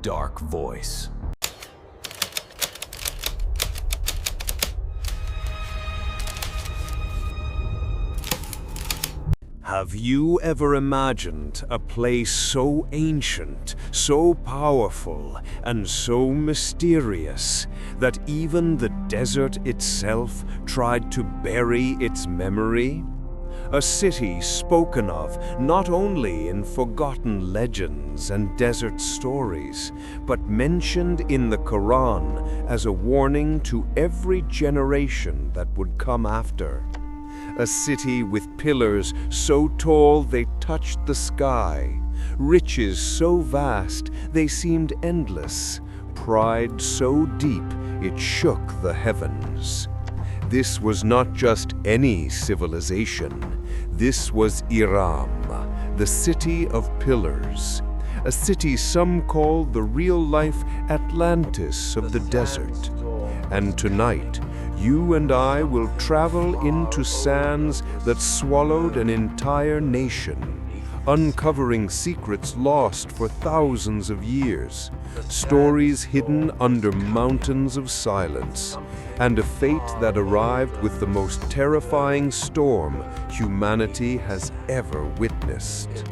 dark voice. Have you ever imagined a place so ancient, so powerful, and so mysterious that even the desert itself tried to bury its memory? A city spoken of not only in forgotten legends and desert stories, but mentioned in the Quran as a warning to every generation that would come after. A city with pillars so tall they touched the sky, riches so vast they seemed endless, pride so deep it shook the heavens. This was not just any civilization. This was Iram, the city of pillars, a city some call the real-life Atlantis of the desert. And tonight, you and I will travel into sands that swallowed an entire nation, uncovering secrets lost for thousands of years, stories hidden under mountains of silence, and a fate that arrived with the most terrifying storm humanity has ever witnessed.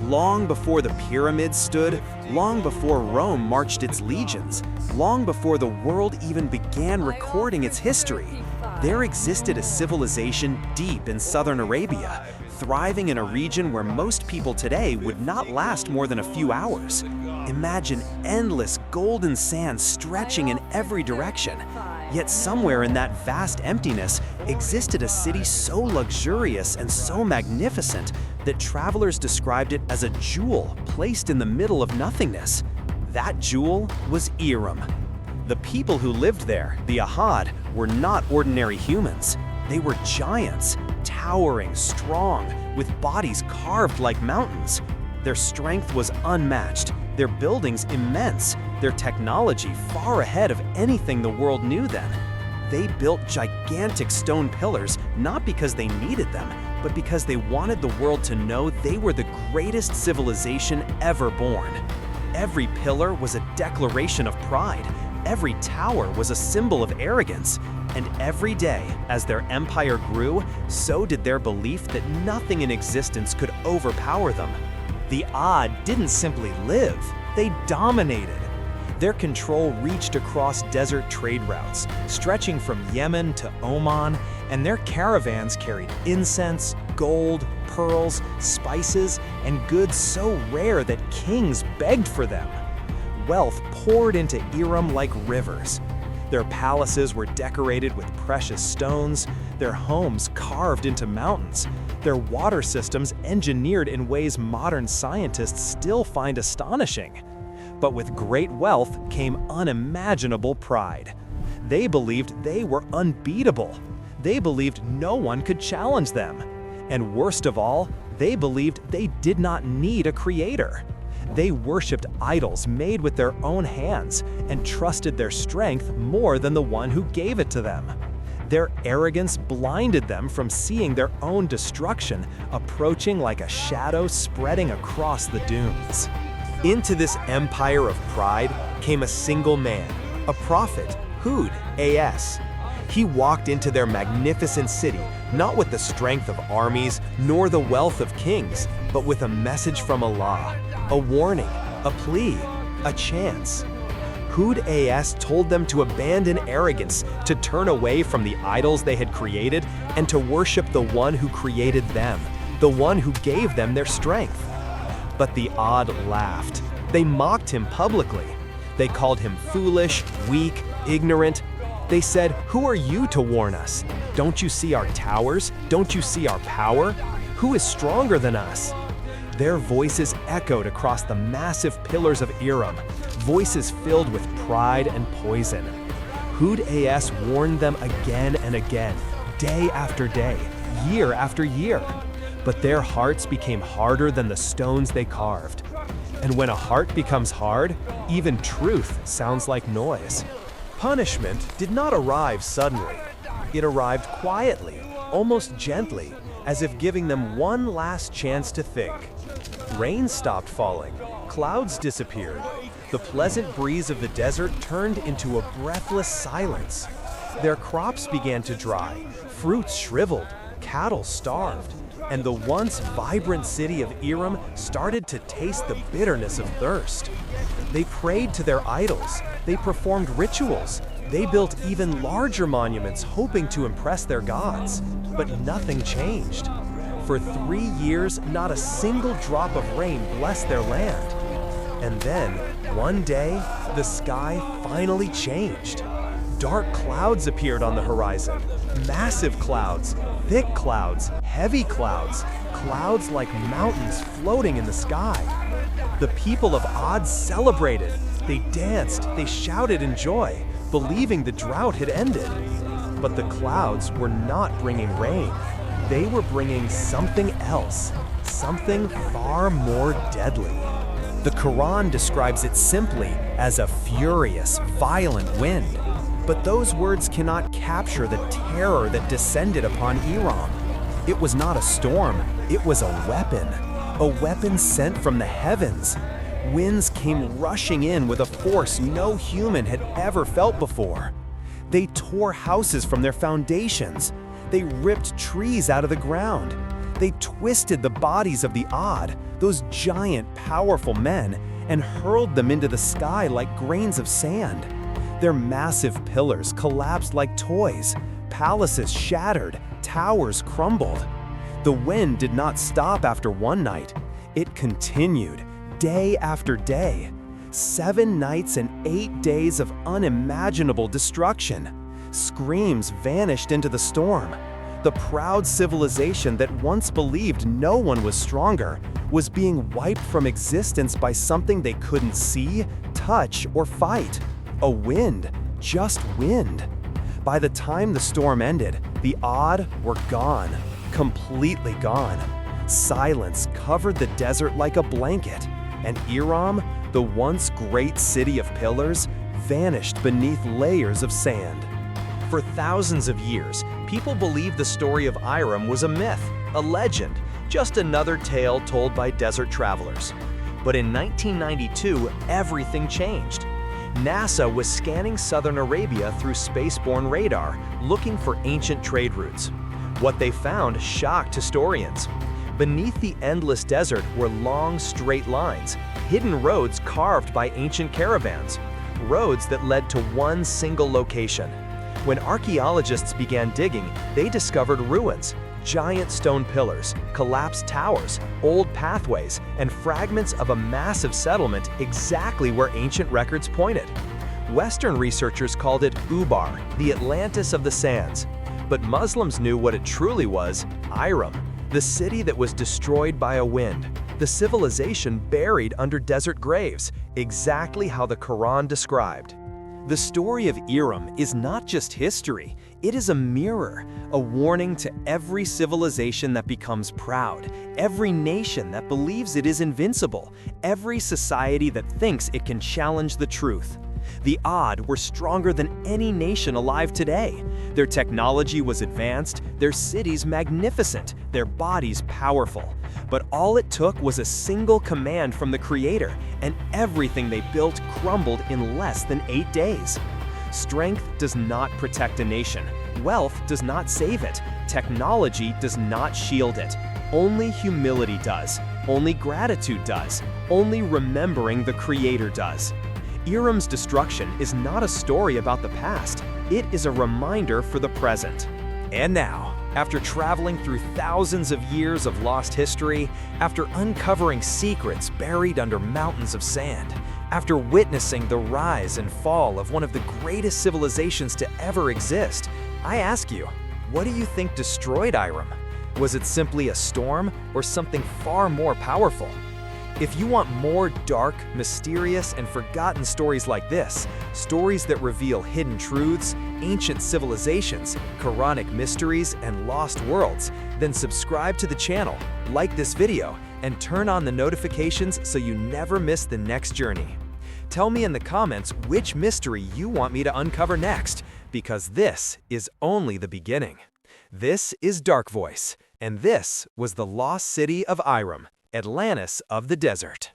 Long before the pyramids stood, long before Rome marched its legions, long before the world even began recording its history, there existed a civilization deep in southern Arabia, thriving in a region where most people today would not last more than a few hours. Imagine endless golden sands stretching in every direction. Yet somewhere in that vast emptiness existed a city so luxurious and so magnificent that travelers described it as a jewel placed in the middle of nothingness. That jewel was Iram. The people who lived there, the Ahad, were not ordinary humans. They were giants, towering, strong, with bodies carved like mountains. Their strength was unmatched, their buildings immense, their technology far ahead of anything the world knew then. They built gigantic stone pillars not because they needed them, but because they wanted the world to know they were the greatest civilization ever born. Every pillar was a declaration of pride. Every tower was a symbol of arrogance. And every day, as their empire grew, so did their belief that nothing in existence could overpower them. The Ad didn't simply live, they dominated. Their control reached across desert trade routes, stretching from Yemen to Oman, and their caravans carried incense, gold, pearls, spices, and goods so rare that kings begged for them. Wealth poured into Iram like rivers. Their palaces were decorated with precious stones, their homes carved into mountains, their water systems engineered in ways modern scientists still find astonishing. But with great wealth came unimaginable pride. They believed they were unbeatable. They believed no one could challenge them. And worst of all, they believed they did not need a creator. They worshipped idols made with their own hands and trusted their strength more than the one who gave it to them. Their arrogance blinded them from seeing their own destruction approaching like a shadow spreading across the dunes. Into this empire of pride came a single man, a prophet, Hud A.S. He walked into their magnificent city, not with the strength of armies nor the wealth of kings, but with a message from Allah, a warning, a plea, a chance. Hud A.S. told them to abandon arrogance, to turn away from the idols they had created, and to worship the one who created them, the one who gave them their strength. But the Ad laughed. They mocked him publicly. They called him foolish, weak, ignorant. They said, "Who are you to warn us? Don't you see our towers? Don't you see our power? Who is stronger than us?" Their voices echoed across the massive pillars of Iram, voices filled with pride and poison. Hud A.S. warned them again and again, day after day, year after year. But their hearts became harder than the stones they carved. And when a heart becomes hard, even truth sounds like noise. Punishment did not arrive suddenly. It arrived quietly, almost gently, as if giving them one last chance to think. Rain stopped falling, clouds disappeared, The pleasant breeze of the desert turned into a breathless silence. Their crops began to dry, fruits shriveled, cattle starved, and the once vibrant city of Iram started to taste the bitterness of thirst. They prayed to their idols, they performed rituals, they built even larger monuments hoping to impress their gods, but nothing changed. For 3 years, not a single drop of rain blessed their land. And then, one day, the sky finally changed. Dark clouds appeared on the horizon. Massive clouds, thick clouds, heavy clouds, clouds like mountains floating in the sky. The people of Ad celebrated. They danced, they shouted in joy, believing the drought had ended. But the clouds were not bringing rain. They were bringing something else, something far more deadly. The Quran describes it simply as a furious, violent wind. But those words cannot capture the terror that descended upon Iram. It was not a storm, it was a weapon sent from the heavens. Winds came rushing in with a force no human had ever felt before. They tore houses from their foundations. They ripped trees out of the ground. They twisted the bodies of the Ad, those giant, powerful men, and hurled them into the sky like grains of sand. Their massive pillars collapsed like toys, palaces shattered, towers crumbled. The wind did not stop after one night. It continued, day after day. 7 nights and 8 days of unimaginable destruction. Screams vanished into the storm. The proud civilization that once believed no one was stronger was being wiped from existence by something they couldn't see, touch, or fight. A wind, just wind. By the time the storm ended, the Ad were gone, completely gone. Silence covered the desert like a blanket, and Iram, the once great city of pillars, vanished beneath layers of sand. For thousands of years, people believed the story of Iram was a myth, a legend, just another tale told by desert travelers. But in 1992, everything changed. NASA was scanning southern Arabia through spaceborne radar, looking for ancient trade routes. What they found shocked historians. Beneath the endless desert were long, straight lines, hidden roads carved by ancient caravans, roads that led to one single location. When archaeologists began digging, they discovered ruins, giant stone pillars, collapsed towers, old pathways, and fragments of a massive settlement exactly where ancient records pointed. Western researchers called it Ubar, the Atlantis of the sands. But Muslims knew what it truly was, Iram, the city that was destroyed by a wind, the civilization buried under desert graves, exactly how the Quran described. The story of Iram is not just history, it is a mirror, a warning to every civilization that becomes proud, every nation that believes it is invincible, every society that thinks it can challenge the truth. The Ad were stronger than any nation alive today. Their technology was advanced, their cities magnificent, their bodies powerful. But all it took was a single command from the Creator, and everything they built crumbled in less than 8 days. Strength does not protect a nation. Wealth does not save it. Technology does not shield it. Only humility does. Only gratitude does. Only remembering the Creator does. Iram's destruction is not a story about the past. It is a reminder for the present. And now, after traveling through thousands of years of lost history, after uncovering secrets buried under mountains of sand, after witnessing the rise and fall of one of the greatest civilizations to ever exist, I ask you, what do you think destroyed Iram? Was it simply a storm or something far more powerful? If you want more dark, mysterious, and forgotten stories like this, stories that reveal hidden truths, ancient civilizations, Quranic mysteries, and lost worlds, then subscribe to the channel, like this video, and turn on the notifications so you never miss the next journey. Tell me in the comments which mystery you want me to uncover next, because this is only the beginning. This is Dark Voice, and this was the Lost City of Iram, Atlantis of the desert.